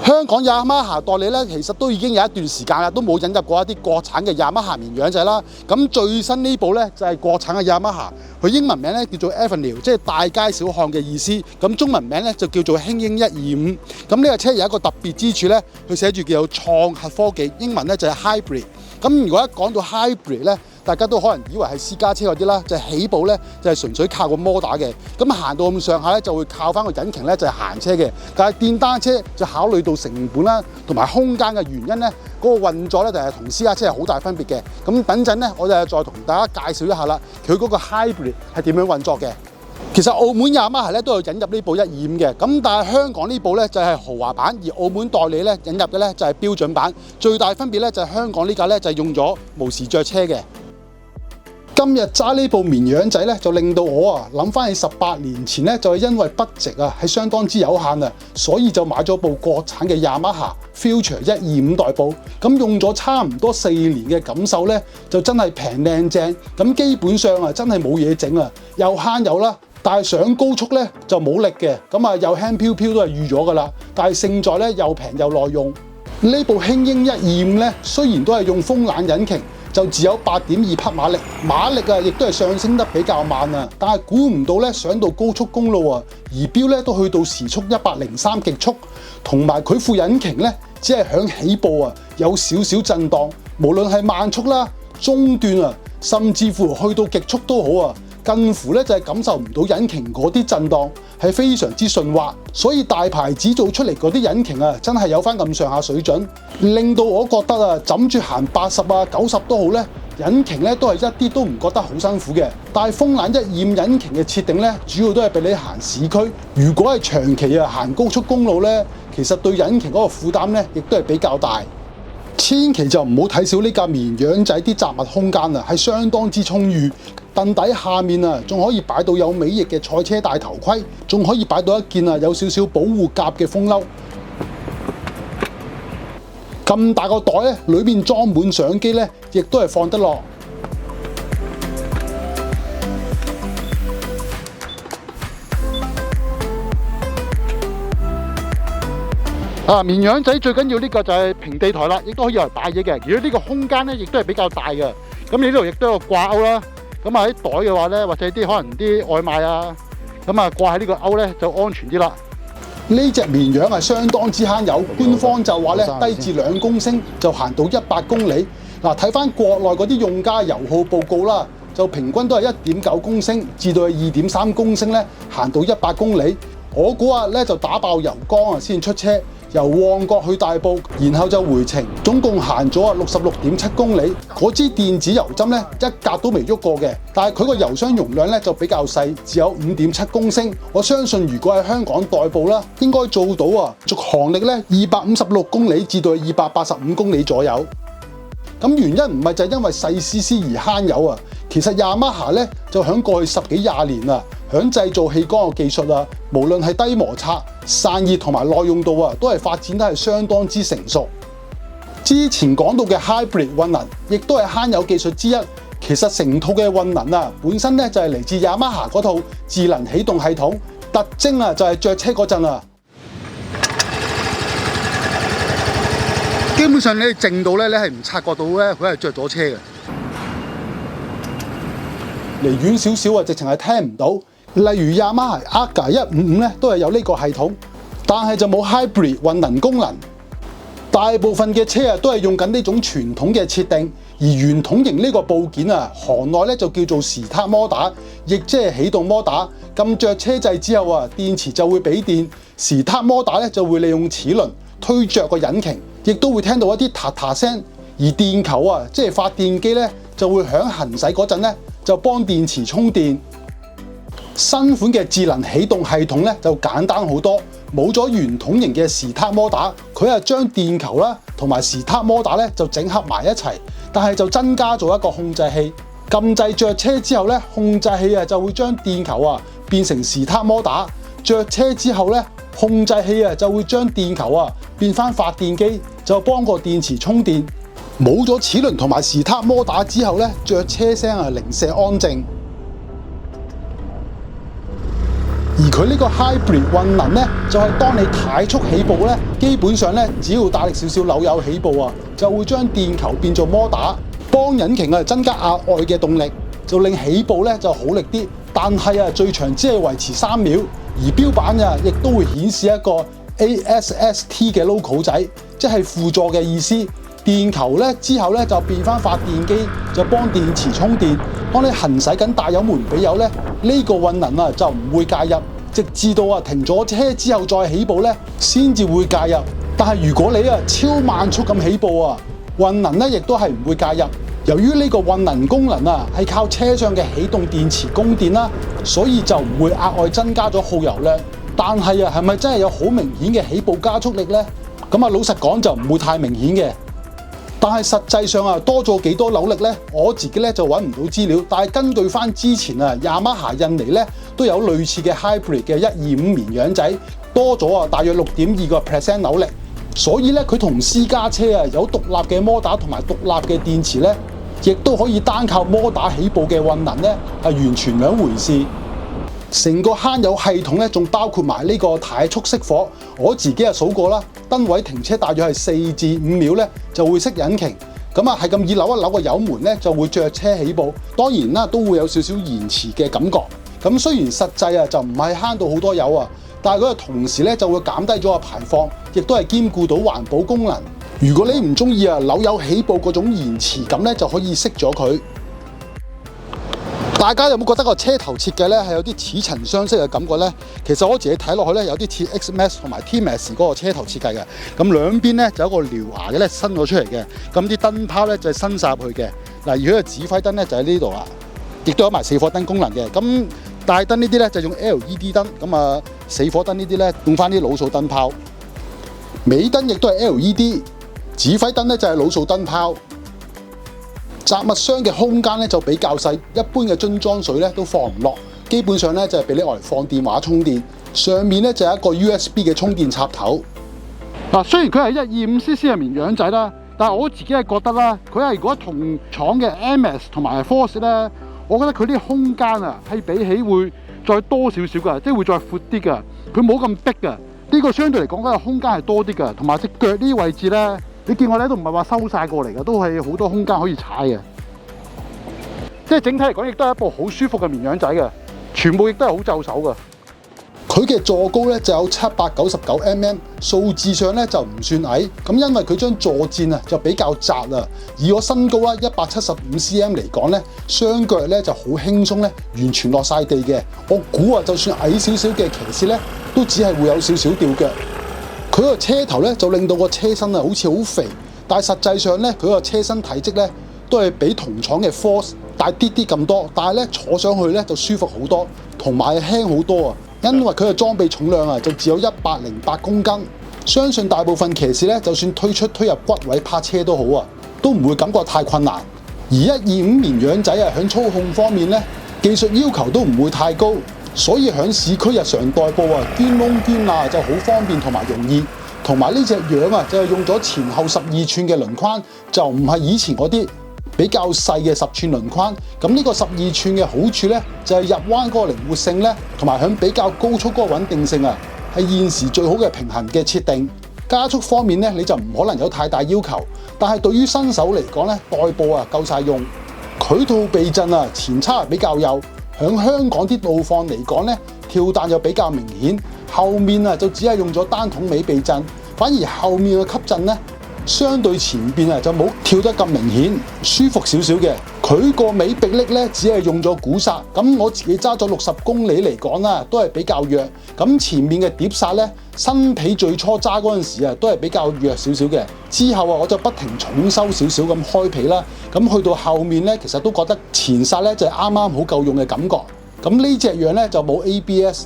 香港雅馬哈代理咧，其實都已經有一段時間啦，都冇引入過一啲國產嘅雅馬哈綿羊仔啦。咁最新呢部咧就係國產嘅雅馬哈，佢英文名咧叫做 Avenue， 即係大街小巷嘅意思。咁中文名咧就叫做輕鷹125。咁呢個車有一個特別之處咧，佢寫住叫做創核科技，英文咧就係 Hybrid。咁如果一講到 Hybrid 咧，大家都可能以為係私家車嗰啲啦，就係起步咧就係純粹靠個摩打嘅，咁行到咁上下咧就會靠翻個引擎咧就係行車嘅。但係電單車就考慮到成本啦同埋空間嘅原因咧，嗰個運作咧就係同私家車係好大分別嘅。咁等陣咧我就再同大家介紹一下啦，佢嗰個 Hybrid 係點樣運作嘅。其實澳門雅馬哈咧都有引入呢部125嘅，咁但係香港呢部咧就係豪華版，而澳門代理咧引入嘅咧就係標準版。最大分別咧就係香港呢架咧就係用咗無時着車嘅。今日揸呢部綿羊仔咧，就令到我諗翻起18年前咧，就係因為budget係相當之有限啊，所以就買咗部國產嘅雅馬哈 Future 125代步。咁用咗差唔多4年嘅感受咧，就真係平靚正。咁基本上真係冇嘢整啊，又慳油啦。但係上高速咧就冇力嘅，咁又輕飄飄都係預咗㗎啦。但係勝在咧又平又耐用。呢部輕鷹125咧，雖然都係用風冷引擎，就只有8.2匹馬力，馬力亦都係上升得比較慢啊。但係估唔到咧，上到高速公路儀錶咧都去到時速103極速，同埋佢副引擎咧只係響起步有少少震盪，無論係慢速啦、中段甚至乎去到極速都好近乎咧就係感受唔到引擎嗰啲震盪，係非常之順滑。所以大牌子做出嚟嗰啲引擎真係有翻咁上下水準，令到我覺得枕住行80、90都好咧，引擎咧都係一啲都唔覺得好辛苦嘅。但係風冷125引擎嘅設定咧，主要都係俾你行市區。如果係長期行高速公路咧，其實對引擎嗰個負擔咧，亦都係比較大。千祈就唔好睇少呢架綿羊仔啲雜物空間係相當之充裕。凳底下面仲可以擺到有尾翼嘅賽車大頭盔，仲可以擺到一件有少少保護甲嘅風褸。咁大個袋咧，裏面裝滿相機咧，亦都係放得落。綿羊仔最緊要呢個就係平地台啦，亦都可以嚟擺嘢嘅。而呢個空間咧，亦都係比較大嘅。咁你呢度亦都有個掛鈎啦。咁喺袋嘅話咧，或者啲可能啲外賣咁掛喺呢個鈎咧就安全啲啦。呢隻綿羊係相當之慳油，官方就話咧低至2公升就行到100公里。嗱，睇翻國內嗰啲用家油耗報告啦，就平均都係1.9公升至到2.3公升咧行到100公里。我嗰日咧就打爆油缸先出車。由旺角去大埔，然後就回程，總共行咗66.7公里。嗰支電子油針咧一格都未喐過嘅，但係佢個油箱容量咧就比較細，只有5.7公升。我相信如果喺香港代步啦，應該做到續航力咧256公里至到285公里左右。咁原因唔係就係因為細 CC 而慳油其實雅馬哈咧就響過去10幾20年響製造氣缸嘅技術無論係低摩擦、散熱同埋耐用度都係發展得係相當之成熟。之前講到嘅 Hybrid 混能，亦都係慳油技術之一。其實成套嘅混能本身咧就係嚟自雅馬哈嗰套智能起動系統，特徵就係着車嗰陣基本上你靜到咧，你係唔察覺到咧佢係着咗車嘅。離遠少少直情係聽唔到。例如雅馬哈 Aga 155咧都係有呢個系統，但係就冇 Hybrid 混能功能。大部分嘅車都係用緊呢種傳統嘅設定，而圓筒形呢個部件行內咧就叫做時撻摩打，亦即係起動摩打。撳着車掣之後電池就會俾電，時撻摩打咧就會利用齒輪推着個引擎，亦都會聽到一啲嗒嗒聲。而電球即係發電機咧就會響行駛嗰陣咧就幫電池充電。新款嘅智能起動系統咧就簡單好多，冇咗圓筒形嘅時撻摩打，佢係將電球啦同埋時撻摩打咧就整合埋一齊，但係就增加咗一個控制器。撳掣着車之後咧，控制器就會將電球變成時撻摩打，着車之後咧，控制器就會將電球變翻發電機，就幫個電池充電。冇咗齒輪同埋時撻摩打之後咧，着車聲零舍安靜。而佢呢個 hybrid 混能咧，就係當你太速起步咧，基本上咧只要大力少少扭油起步啊，就會將電球變做摩打，幫引擎啊增加額外嘅動力，就令起步咧就好力啲。但係啊，最長只係維持3秒，而標板啊亦都會顯示一個 ASST 嘅 logo 仔，即係輔助嘅意思。電球咧之後咧就變翻發電機，就幫電池充電。當你行駛緊大油門俾油咧，呢個混能啊就唔會介入，直至到啊停咗車之後再起步咧，先至會介入。但係如果你啊超慢速咁起步啊，混能咧亦都係唔會介入。由於呢個混能功能啊係靠車上嘅起動電池供電啦，所以就唔會額外增加咗耗油量。但係啊，係咪真係有好明顯嘅起步加速力呢？咁啊，老實講就唔會太明顯嘅。但係實際上啊，多咗幾多扭力呢？我自己咧就揾唔到資料。但係根據翻之前啊，Yamaha印尼咧都有類似嘅 hybrid 嘅125綿羊仔，多咗啊大約6.2% 扭力。所以咧，佢同私家車啊有獨立嘅摩打同埋獨立嘅電池咧，亦都可以單靠摩打起步嘅混能咧，係完全兩回事。成個慳油系統咧，仲包括埋呢個太速熄火。我自己啊數過啦，燈位停車大約係4至5秒咧就會熄引擎。咁啊係咁易扭一扭個油門咧，就會着車起步。當然啦，都會有少少延遲嘅感覺。咁雖然實際啊就唔係慳到好多油啊，但係佢個同時咧就會減低咗個排放，亦都係兼顧到環保功能。如果你唔中意啊扭油起步嗰種延遲感咧，就可以熄咗佢。大家有冇覺得個車頭設計咧係有啲似曾相識嘅感覺咧？其實我自己睇落去咧有啲似 X-Max 同埋 T-Max 嗰個車頭設計嘅。咁兩邊咧就有一個獠牙嘅咧伸咗出嚟嘅，咁啲燈泡咧就係伸晒入去嘅。嗱，而佢個指揮燈咧就喺呢度啦，亦都有埋4火燈功能嘅。咁大燈呢啲咧就用 LED 燈，咁啊4火燈呢啲咧用翻啲鹵素燈泡。尾燈亦都係 LED， 指揮燈咧就係鹵素燈泡。雜物箱嘅空間咧就比較細，一般嘅樽裝水咧都放唔落，基本上咧就係俾你攞嚟放電話充電。上面咧就有一個 USB 嘅充電插頭。嗱，雖然佢係125cc 嘅綿羊仔啦，但係我自己係覺得啦，佢係如果同廠嘅 MS 同埋 Force 咧，我覺得佢啲空間啊係比起會再多少少㗎，即係會再闊啲㗎，佢冇咁逼㗎。呢個相對嚟講嗰個空間係多啲㗎，同埋隻腳呢啲位置咧。你見我哋都唔係話收晒過嚟嘅，都係好多空間可以踩嘅。即係整體嚟講，亦都係一部好舒服嘅綿羊仔嘅，全部亦都係好就手嘅。佢嘅座高咧就有799mm， 數字上咧就唔算矮。咁因為佢張坐墊啊就比較窄啊，以我身高啦175cm嚟講咧，雙腳咧就好輕鬆咧，完全落晒地嘅。我估啊，就算矮少少嘅騎士咧，都只係會有少少吊腳。佢個車頭咧就令到個車身啊好似好肥，但係實際上咧佢個車身體積咧都係比同廠嘅 Force 大啲啲咁多，但係咧坐上去咧就舒服好多，同埋輕好多啊！因為佢嘅裝備重量啊就只有108公斤，相信大部分騎士咧就算推入骨位泊車都好啊，都唔會感覺太困難。而125綿羊仔啊喺操控方面咧技術要求都唔會太高。所以喺市區日常代步啊，捐窿捐罅就好方便同埋容易。同埋呢隻樣啊，就係用咗前後12寸嘅輪框，就唔係以前嗰啲比較細嘅10寸輪框。咁呢個12寸嘅好處咧，就係入彎嗰個靈活性咧，同埋喺比較高速嗰個穩定性啊，係現時最好嘅平衡嘅設定。加速方面咧，你就唔可能有太大要求。但係對於新手嚟講咧，代步啊夠晒用。佢套避震啊，前叉比較幼。喺香港啲路況嚟講咧，跳彈就比較明顯，後面啊就只係用咗單筒尾避震，反而後面嘅吸震咧，相對前邊啊就冇跳得咁明顯，舒服少少嘅。佢個尾迫力咧只係用咗鼓剎，咁我自己揸咗60公里嚟講啦，都係比較弱。咁前面嘅碟剎咧，新皮最初揸嗰陣時啊，都係比較弱少少嘅。之後啊，我就不停重收少少咁開皮啦。咁去到後面咧，其實都覺得前剎咧就係啱啱好夠用嘅感覺。咁呢隻樣咧就冇 ABS，